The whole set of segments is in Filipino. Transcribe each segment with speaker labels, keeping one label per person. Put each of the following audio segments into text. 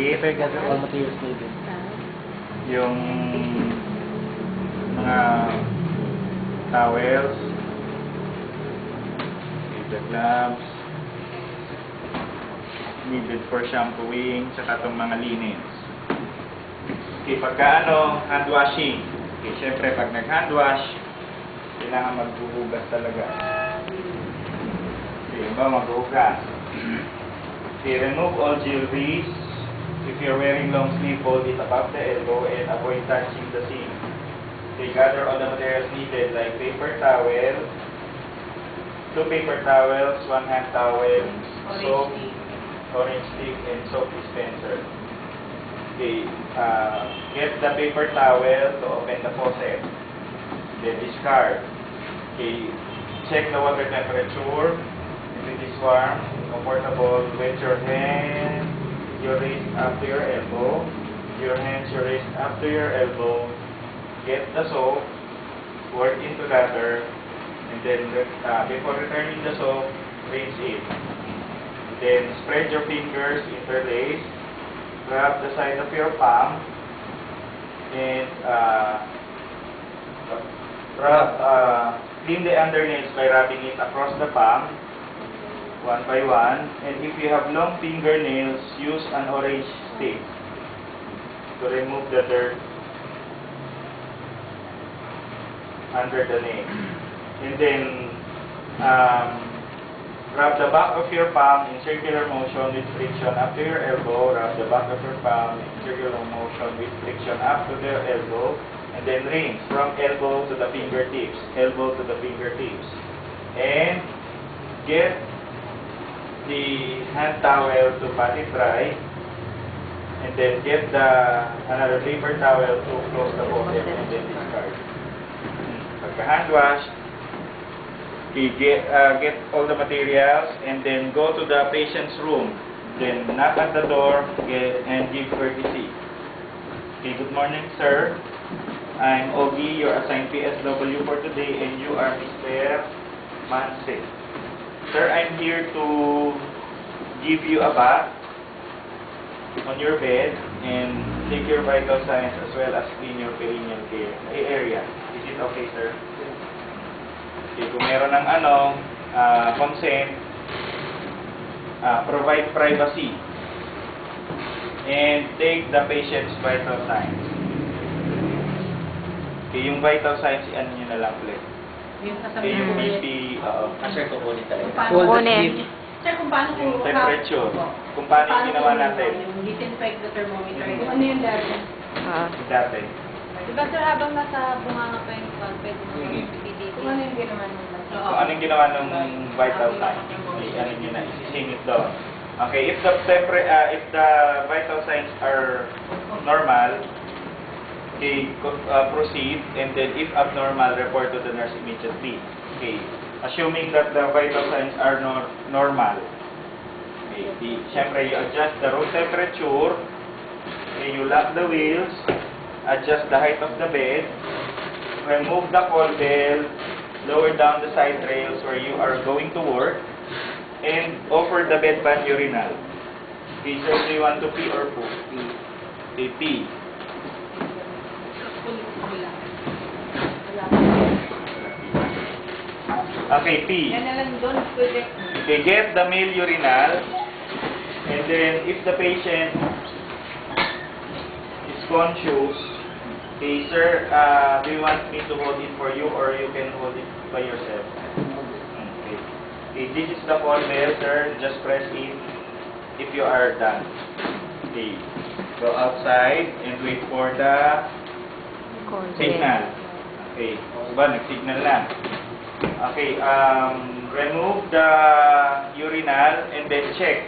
Speaker 1: sheet,
Speaker 2: Prepare gather all materials needed.
Speaker 1: yung mga towels, the gloves, needed for shampooing, saka itong mga linens. Okay, pagka hand washing. Okay, syempre pag nag-hand wash, kailangan maghuhugas talaga. Okay, maghuhugas. Okay, remove all jewelries. If you're wearing long sleeve, hold it above the elbow and avoid touching the seam. Okay, gather all the materials needed like paper towel, 2 paper towels, 1 hand towel, soap, orange stick, and soap dispenser. Okay, get the paper towel to open the faucet. Then discard. Okay, check the water temperature. If it is warm, comfortable, wet your hand, your wrist up to your elbow. Your hands, your wrist up to your elbow. Get the soap, pour it into lather, and then before returning the soap, rinse it. Then spread your fingers, interlace, grab the side of your palm, and clean the undernails by rubbing it across the palm, one by one. And if you have long fingernails, use an orange stick to remove the dirt under the nail. And then rub the back of your palm in circular motion with friction up to your elbow. Rub the back of your palm in circular motion with friction up to the elbow. And then rinse from elbow to the fingertips. Elbow to the fingertips. And get the hand towel to pat it dry. And then get another paper towel to close the faucet and then discard. Pagka hand wash, get all the materials and then go to the patient's room. Then knock at the door and give courtesy. Okay, good morning, sir. I'm Ogie, your assigned PSW for today, and you are Mr. Manse. Sir, I'm here to give you a bath on your bed and take your vital signs as well as clean your perineal area. Is it okay, sir? Okay, kung meron ng consent, provide privacy and take the patient's vital signs. Okay, yung vital signs, ano nyo na lang ulit. Okay, yung BP,
Speaker 2: Sir, kukunin talaga.
Speaker 3: Kukunin.
Speaker 4: Sir, kung paano
Speaker 1: yung temperature, kung paano yung ginawa natin.
Speaker 4: Yung disinfect the thermometer.
Speaker 1: Mm.
Speaker 4: Ano yung dati?
Speaker 1: Dati.
Speaker 3: Diba sir, habang nasa bunganga pa yung pulpit mo, PDT?
Speaker 4: Kung ano yung ginawa nila?
Speaker 1: Kung anong ginawa ng vital signs, ano nyo na, isisingit doon. Okay, if the vital signs are normal, okay, proceed, and then if abnormal, report to the nurse immediately. Okay, assuming that the vital signs are normal. Okay, syempre, you adjust the room temperature, okay, you lock the wheels, adjust the height of the bed, remove the call bell, lower down the side rails where you are going to work, and offer the bedpan urinal. Okay, sir, do you want to pee or poo? Okay, pee. Okay, pee.
Speaker 4: Yan na lang doon, pwede.
Speaker 1: Okay, get the male urinal, and then if the patient is conscious, okay, sir, do you want me to hold it for you or you can hold it by yourself? Okay. Okay, this is the call bell, sir. Just press it if you are done. Okay, go outside and wait for the signal. Okay, ba, nag-signal na. Okay, remove the urinal and then check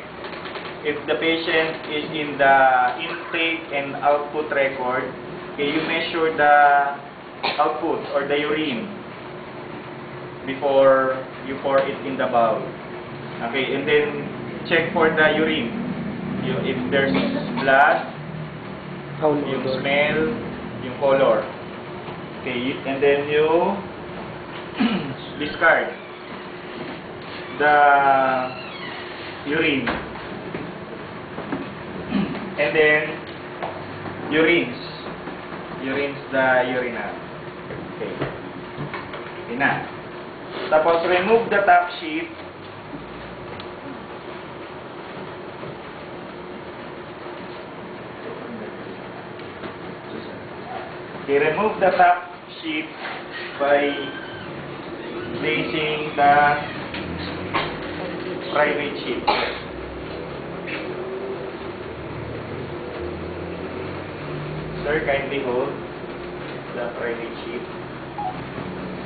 Speaker 1: if the patient is in the intake and output record. Okay, you measure the output or the urine before you pour it in the bowl. Okay, and then check for the urine. If there's blood, yung smell, yung color. Okay, and then you discard the urine. And then, you rinse. You rinse the urinal. Okay. Okay na. Tapos, remove the top sheet. Okay, remove the top sheet by placing the private sheet. Sir, kindly hold the private sheet.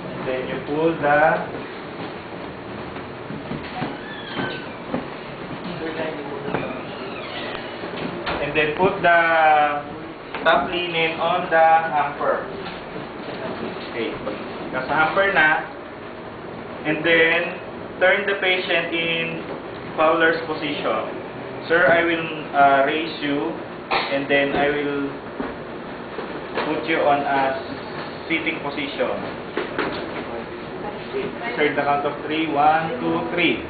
Speaker 1: And then you pull the and then put the top linen on the hamper. Okay. Nasa hamper na. And then, turn the patient in Fowler's position. Sir, I will raise you and then I will put you on a sitting position. Okay. Sir, the count of 3. 1, 2, 3.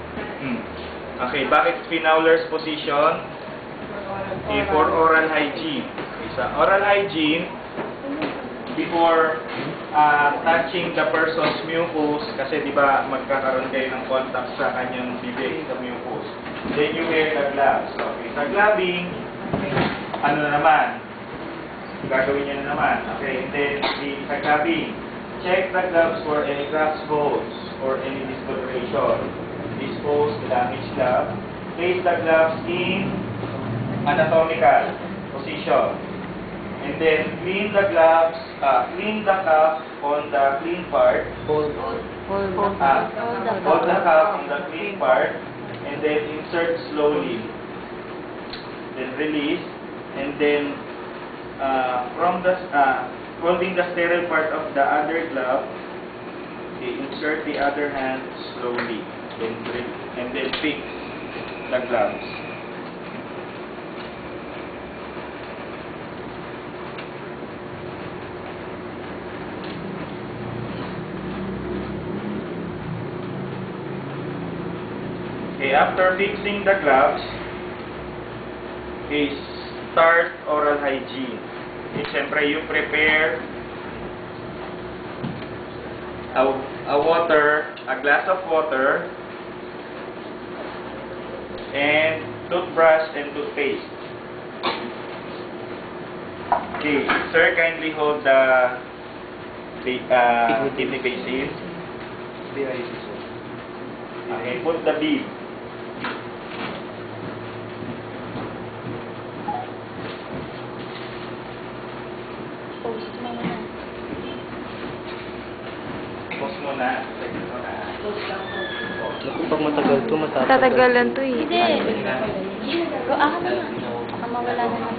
Speaker 1: Okay, bakit Fowler's position? Okay, for oral hygiene. Okay, sa oral hygiene, before touching the person's mucus, kasi di ba magkakaroon kayo ng contact sa kanyang bibig, sa mucus. Then you wear the gloves. Okay, sa gloving, ano na naman? Gagawin niya na naman. Okay, and then sa gloving, check the gloves for any cracks, holes, or any discoloration. Dispose the damaged glove. Place the gloves in anatomical position. And then clean the gloves, clean the cuff on the clean part. Hold the cuff on the clean part, and then insert slowly. Then release, and then from the holding the sterile part of the other glove, okay, insert the other hand slowly, and then fix the gloves. Okay, after fixing the gloves, okay, start oral hygiene. Okay, siyempre, you prepare a glass of water, and toothbrush and toothpaste. Okay, sir, kindly hold the kidney basin. Okay, put the bead. Pause muna. Second muna.
Speaker 2: Pag matagal to, matapos.
Speaker 3: Tatagalan to eh. Hindi. Ako na. Baka mawala naman.